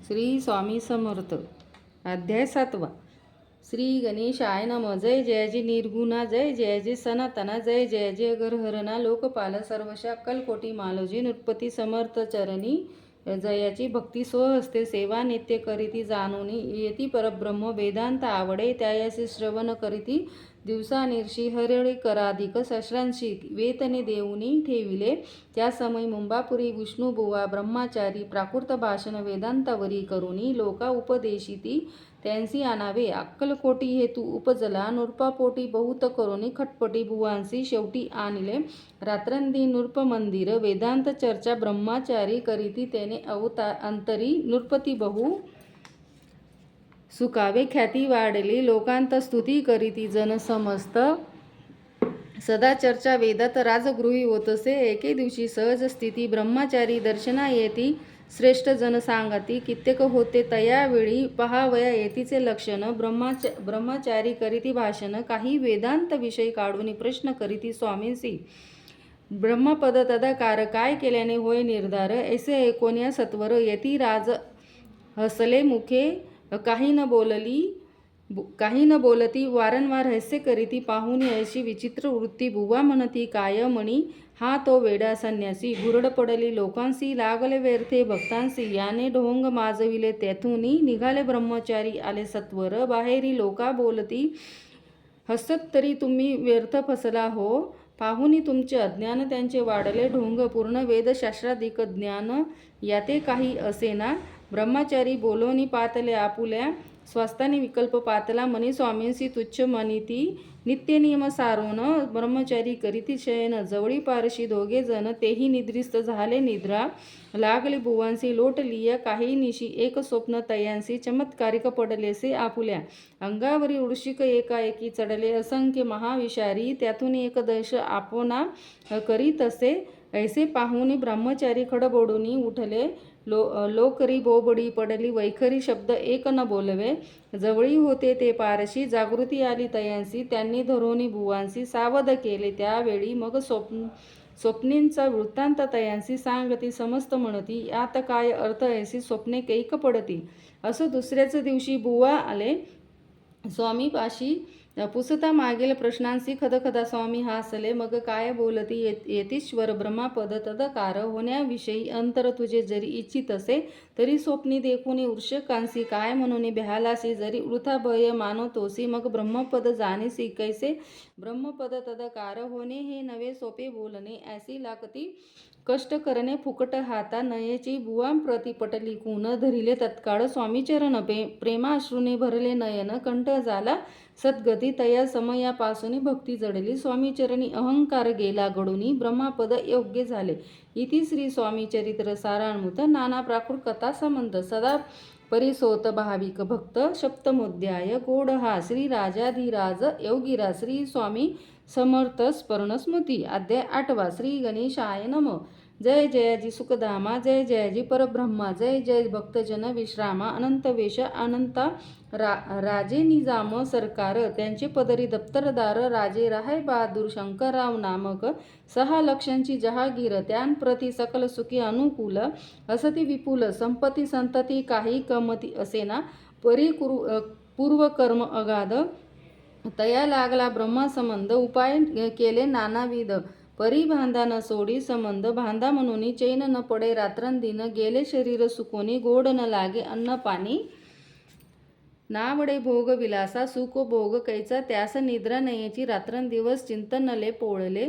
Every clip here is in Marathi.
श्री स्वामी समर्थ. अध्याय 7. श्री गणेशाय नम. जय जयाजी निर्गुणा, जय जयाजी सनातना, जय जयाजी अगरहरणा, लोकपाल सर्वशा कलकोटी मालोजी, नृपती समर्थ चरणी जयाची भक्ती स्वहस्ते सेवा नित्य करीती जाणूनी, येती परब्रह्म वेदांत आवडे त्यायासी श्रवण करीती, दिवसा निर्षी हरळी कराधिक शस्त्रांशी वेतने देऊनी ठेविले, त्या समय मुंबापुरी विष्णुबुवा ब्रह्मचारी प्राकृत भाषण वेदांतावरी करुनी, लोका उपदेशिती त्यांसी आणावे अक्कलकोटी हेतू उपजला, नृपापोटी बहुत करुनी खटपटी बुवांसी शेवटी आणले, रात्रंदी नृप मंदिर वेदांत चर्चा ब्रह्मचारी करीती, त्याने अंतरी नृपती बहु सुकावे ख्याती वाढली, लोकांत स्तुती करीती जन समस्त, सदा चर्चा वेदात राजगृही होतसे, एके दिवशी सहज स्थिती ब्रह्मचारी दर्शना येती, श्रेष्ठ जन सांगती कित्येक होते तयावेळी, पहावया येतीचे लक्षण, ब्रह्मचारी करीती भाषण, काही वेदांत विषय काढून प्रश्न करीती स्वामींसी, ब्रह्मपद तदाकार काय केल्याने होय निर्धार, ऐसे ऐकोन्या सत्वर येती राज हसले मुखे, काही न बोलती वारंवार रहस्य करीती, पाहुनी ऐशी विचित्र वृत्ती, बुवा म्हणती काय मणी हा तो वेडा संन्यासी, घुरड पडली लोकांसी लागले व्यर्थे भक्तांसी, याने ढोंग माजविले तेथुनी, निघाले ब्रह्मचारी आले सत्वर, बाहेरी लोका बोलती हसत तरी तुम्ही व्यर्थ फसला हो, पाहुनी तुमचे अज्ञान त्यांचे वाढले ढोंग, पूर्ण वेदशास्त्राधिक ज्ञान याते काही असेना, ब्रह्मचारी बोलोनी पातले आपुल्या स्वास्थाने विकल्प पातला, मनी स्वामींसी तुच्छ मनिती नित्य नियम सारोन, ब्रह्मचारी करीती शयन, जवळी पारशी दोघे जण तेही निद्रिस्त झाले निद्रा, लागली बुवांसी लोटलिया काही निशी, एक स्वप्न तयांसी चमत्कारिक पडलेसे आपुल्या, अंगावरी वृश्चिक एकाएकी चढले असंख्य महाविषारी, त्यातून एक दश आपणा करीत असे, ऐसे पाहुनी ब्रह्मचारी खडबडूनी उठले, लोकरी बोबडी पडली वैखरी शब्द एक न बोलवे, जवळी होते ते पारशी जागृती आली तयांसी, त्यांनी धरोनी बुवांसी सावध केले त्यावेळी, मग स्वप्नींचा वृत्तांत तयांसी सांगती समस्त म्हणती, यात काय अर्थ ऐसी स्वप्ने कैक पडती, असं दुसऱ्याच दिवशी बुवा आले स्वामीपाशी, पुसता मागील प्रश्नांशी खदखदा स्वामी हासले, मग काय बोलती येतीश्वर ब्रह्मपद तदकार होण्याविषयी, अंतर तुझे जरी इच्छित असे तरी स्वप्नी देखुनी वृषकांसी, काय म्हणून भ्यालासी जरी वृथा भय मानतोसी, मग ब्रह्मपद जाणीसी कैसे, ब्रह्मपद तदकार होणे हे नवे सोपे बोलणे, ऐसी लागती कष्ट करणे फुकट हाता नयेची, बुवांप्रती पटली कुण धरिले तत्काळ स्वामी चरण, प्रेमाश्रूने भरले नयन कंठ झाला सद्गती, तया समयापासून भक्ती जडली, स्वामी चरणी अहंकार गेला गडूनी, ब्रह्मपद योग्य झाले, इति श्री स्वामी चरित्र सारांमुत, नाना प्राकृत कथा संबंध सदा परिसोत भाविक भक्त, सप्तमोध्याय गोड हा श्री राजाधिराज योगीराज श्री स्वामी समर्थ स्मरण स्मृती. अध्याय 8. श्री गणेशाय नम. जय जयाजी सुखधामा, जय जयाजी परब्रह्मा, जय जय भक्तजन विश्रामा, अनंत वेश अनंता राजे निजाम सरकार, त्यांचे पदरी दप्तरदार राजे राय बहादूर शंकरराव नामक 6 लक्षांची जहागीर, त्यांप्रती सकल सुखी अनुकूल, असती विपुल संपत्ती संतती काही कमती असेना, पूर्वकर्म अगाध, तया लागला ब्रह्मसंबंध, उपाय केले नानाविध, परी बांधा न सोडी संबंध, बांधा म्हणून चैन न पडे रात्रंदिन, गेले शरीर सुकोनी गोड न लागे अन्न पाणी, नावडे भोग विलासा सुख भोग कैचा, त्यास निद्रा नयेची रात्रंदिवस चिंतनले पोळले,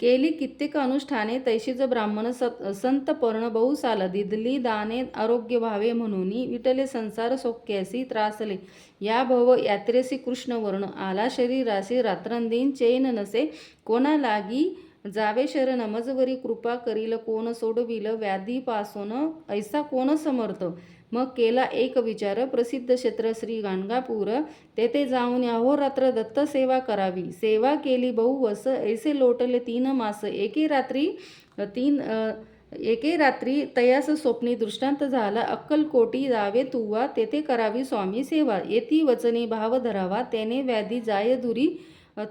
केली कित्येक अनुष्ठाने तैशीच ब्राह्मण संत पर्ण बहुसाल, दिदली दाने आरोग्य व्हावे म्हणून, विटले संसार सौख्यासी त्रासले, या भव यात्रेसी कृष्णवर्ण, आला शरीरासी रात्रंदिन चैन नसे, कोणा लागी जावे शरण, मजवरी कृपा करील कोण सोडविल व्याधीपासून, ऐसा कोण समर्थ, मग केला एक विचार, प्रसिद्ध क्षेत्र श्री गाणगापूर, तेथे जाऊन अहोरात्र दत्त सेवा करावी, सेवा केली बहुवस, ऐसे लोटले 3 मास, एके रात्री तयास स्वप्नी दृष्टांत झाला, अक्कलकोटी जावे तुवा, तेथे करावी स्वामी सेवा, येती वचनी भाव धरावा, त्याने व्याधी जाय दुरी,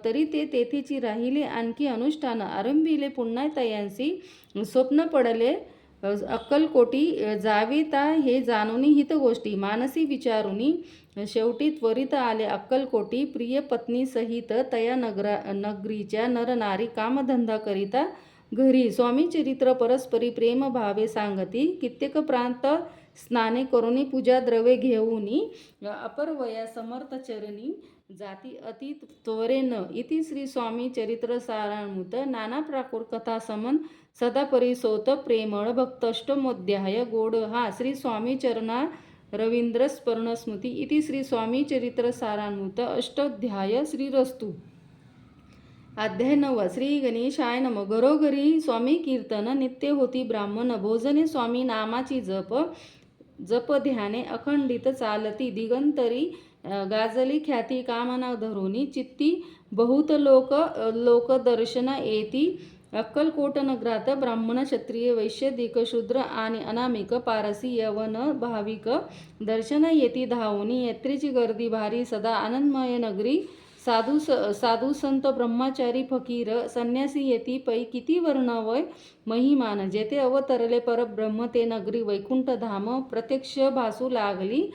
तरी ते तेथेची राहिले आणखी अनुष्ठान, आरंभिले पुन्हा तयांसी, स्वप्न पडले अक्कलकोटी जावे ता हे जाणूनी हित गोष्टी मानसी विचारुनी शेवटी त्वरित आले अक्कलकोटी प्रिय पत्नी सहित तया नगरीच्या नरनारी कामधंदा करिता घरी स्वामी चरित्र परस्परी प्रेम भावे सांगती कित्येक प्रांत स्नाने करुणी पूजा द्रव्ये घेऊनी अपरवया समर्थ चरणी जाती अति त्वरेन इति श्री स्वामी चरित्र सारामृत नाना प्राकृत कथा समन सदा परिसोत प्रेमळ भक्तष्टमोध्याय गोड हा श्री स्वामी चरणा रवींद्र स्मृती इति श्री स्वामी चरित्र सारामृत अष्टोध्याय श्रीरस्तु. अध्याय 9. श्री गणेशाय नमः. घरोघरी स्वामी कीर्तन नित्य होती ब्राह्मण भोजने स्वामी नामाची जप ध्याने अखंडित चालती दिगंतरी गाजली ख्याती कामना धरुनी चित्ती बहुत लोक दर्शन येती अक्कलकोट नगरात ब्राह्मण क्षत्रिय वैश्य दिक शूद्र आणि अनामिक पारसी यवन भाविक दर्शन येती धावनी यात्रेची गर्दी भारी सदा आनंदमय नगरी साधू संत ब्रह्मचारी फकीर संन्यासी येती पै किती वर्णवय महिमान जेथे अवतरले परब्रह्म ते नगरी वैकुंठ धाम प्रत्यक्ष भासू लागली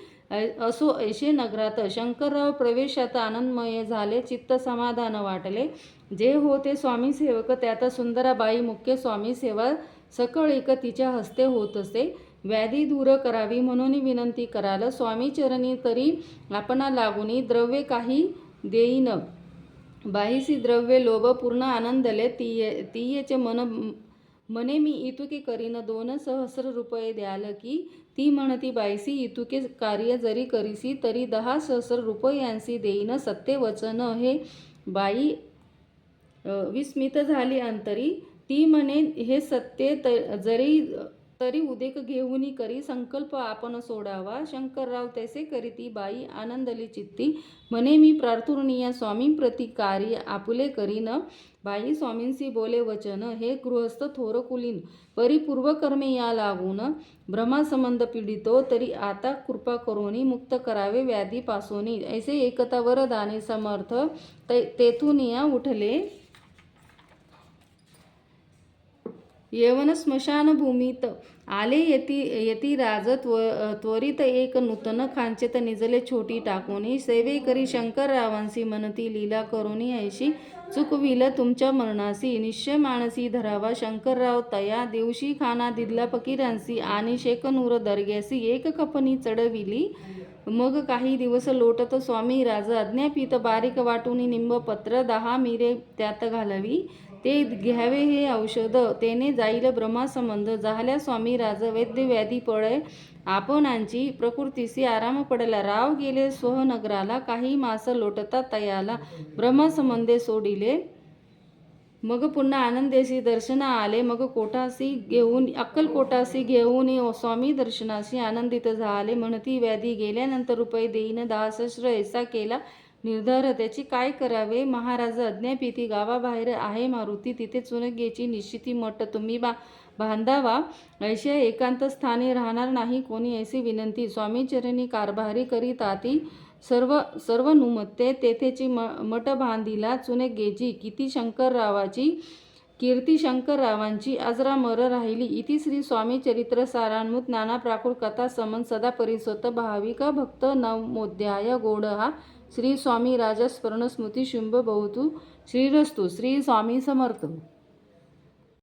असो ऐशे नगरात शंकरराव प्रवेशात आनंदमय झाले चित्त समाधान वाटले जे होते स्वामी सेवक त्यात सुंदराबाई मुख्य स्वामी सेवा सकळीक तिच्या हस्ते होत असे व्याधी दूर करावी म्हणून विनंती कराल स्वामी चरणी तरी आपणा लागुनी द्रव्ये काही देईन बाहीसी द्रव्ये लोभ पूर्ण आनंदले तीयेचे मने मी इतुके करीन 2 सहस्र रुपये द्याल की ती म्हणती बाईसी इतुके कार्य जरी करीसी तरी 10 सहस्र रुपयांसी देईन सत्य वचन हे बाई विस्मित झाली अंतरी ती म्हणे हे सत्य तरी उदेक घेऊनी करी संकल्प आपण सोडावा शंकरराव तैसे करीती बाई आनंदली चित्ती म्हणे मी प्रार्थुर्निया स्वामी प्रति कार्य आपुले करीन बाई स्वामींसी बोले वचन हे गृहस्थ थोर कुलीन परिपूर्व कर्मे या लागून ब्रह्मासंबंध पीडितो तरी आता कृपा करोनी मुक्त करावे व्याधी पासोनी ऐसे एकता वरदानी समर्थ तेथून या उठले यवन स्मशानभूमीत आले यती राज त्वरित एक नूतन खांचेत निजले छोटी टाकोनी सेवे करी शंकररावांसी मनती लीला करोनी ऐशी चुकविल तुमच्या मरणासी निश्चय मानसी धरावा शंकरराव तया दिवशी खाना दिदला फकीरांसी आणि शेकनूर दर्ग्यासी एक कपनी चढविली मग काही दिवस लोटत स्वामी राज अज्ञापित बारीक वाटूनी निंबपत्र 10 मिरे त्यात घालावी ते घ्यावे हे औषध तेने जाईल ब्रह्मासंबंध झाल्या स्वामी राज वैद्य व्याधी पळे आपणांची प्रकृतीसी आराम पडला राव गेले स्वनगराला काही मास लोटता तयाला ब्रह्मसंबंधे सोडिले मग पुन्हा आनंदेसी दर्शन आले मग अक्कलकोटासी घेऊन स्वामी दर्शनाशी आनंदित झाले म्हणती व्याधी गेल्यानंतर रुपये देईन 10 सहस्र ऐसा केला निर्धार त्याची काय करावे महाराज अज्ञापिती गावाबाहेर आहे मारुती तिथे चुनगेची निश्चिती मठ तुम्ही बांधावा ऐशा एकांत स्थानी राहणार नाही कोणी ऐसी विनंती स्वामीचरणी कारभारी करीताती सर्व नुमते तेथेची मठ बांधिला चुनगेची किती शंकररावाची कीर्ती शंकररावांची अजरामर राहिली इति श्री स्वामी चरित्र सारामृत नाना प्राकृत कथा समन सदा परिसोत भाविक भक्त नवमोध्याय गोड हा श्री स्वामी राजा स्मरण स्मृती शुंभ बहुतु श्रीरस्तु. श्री स्वामी समर्थ.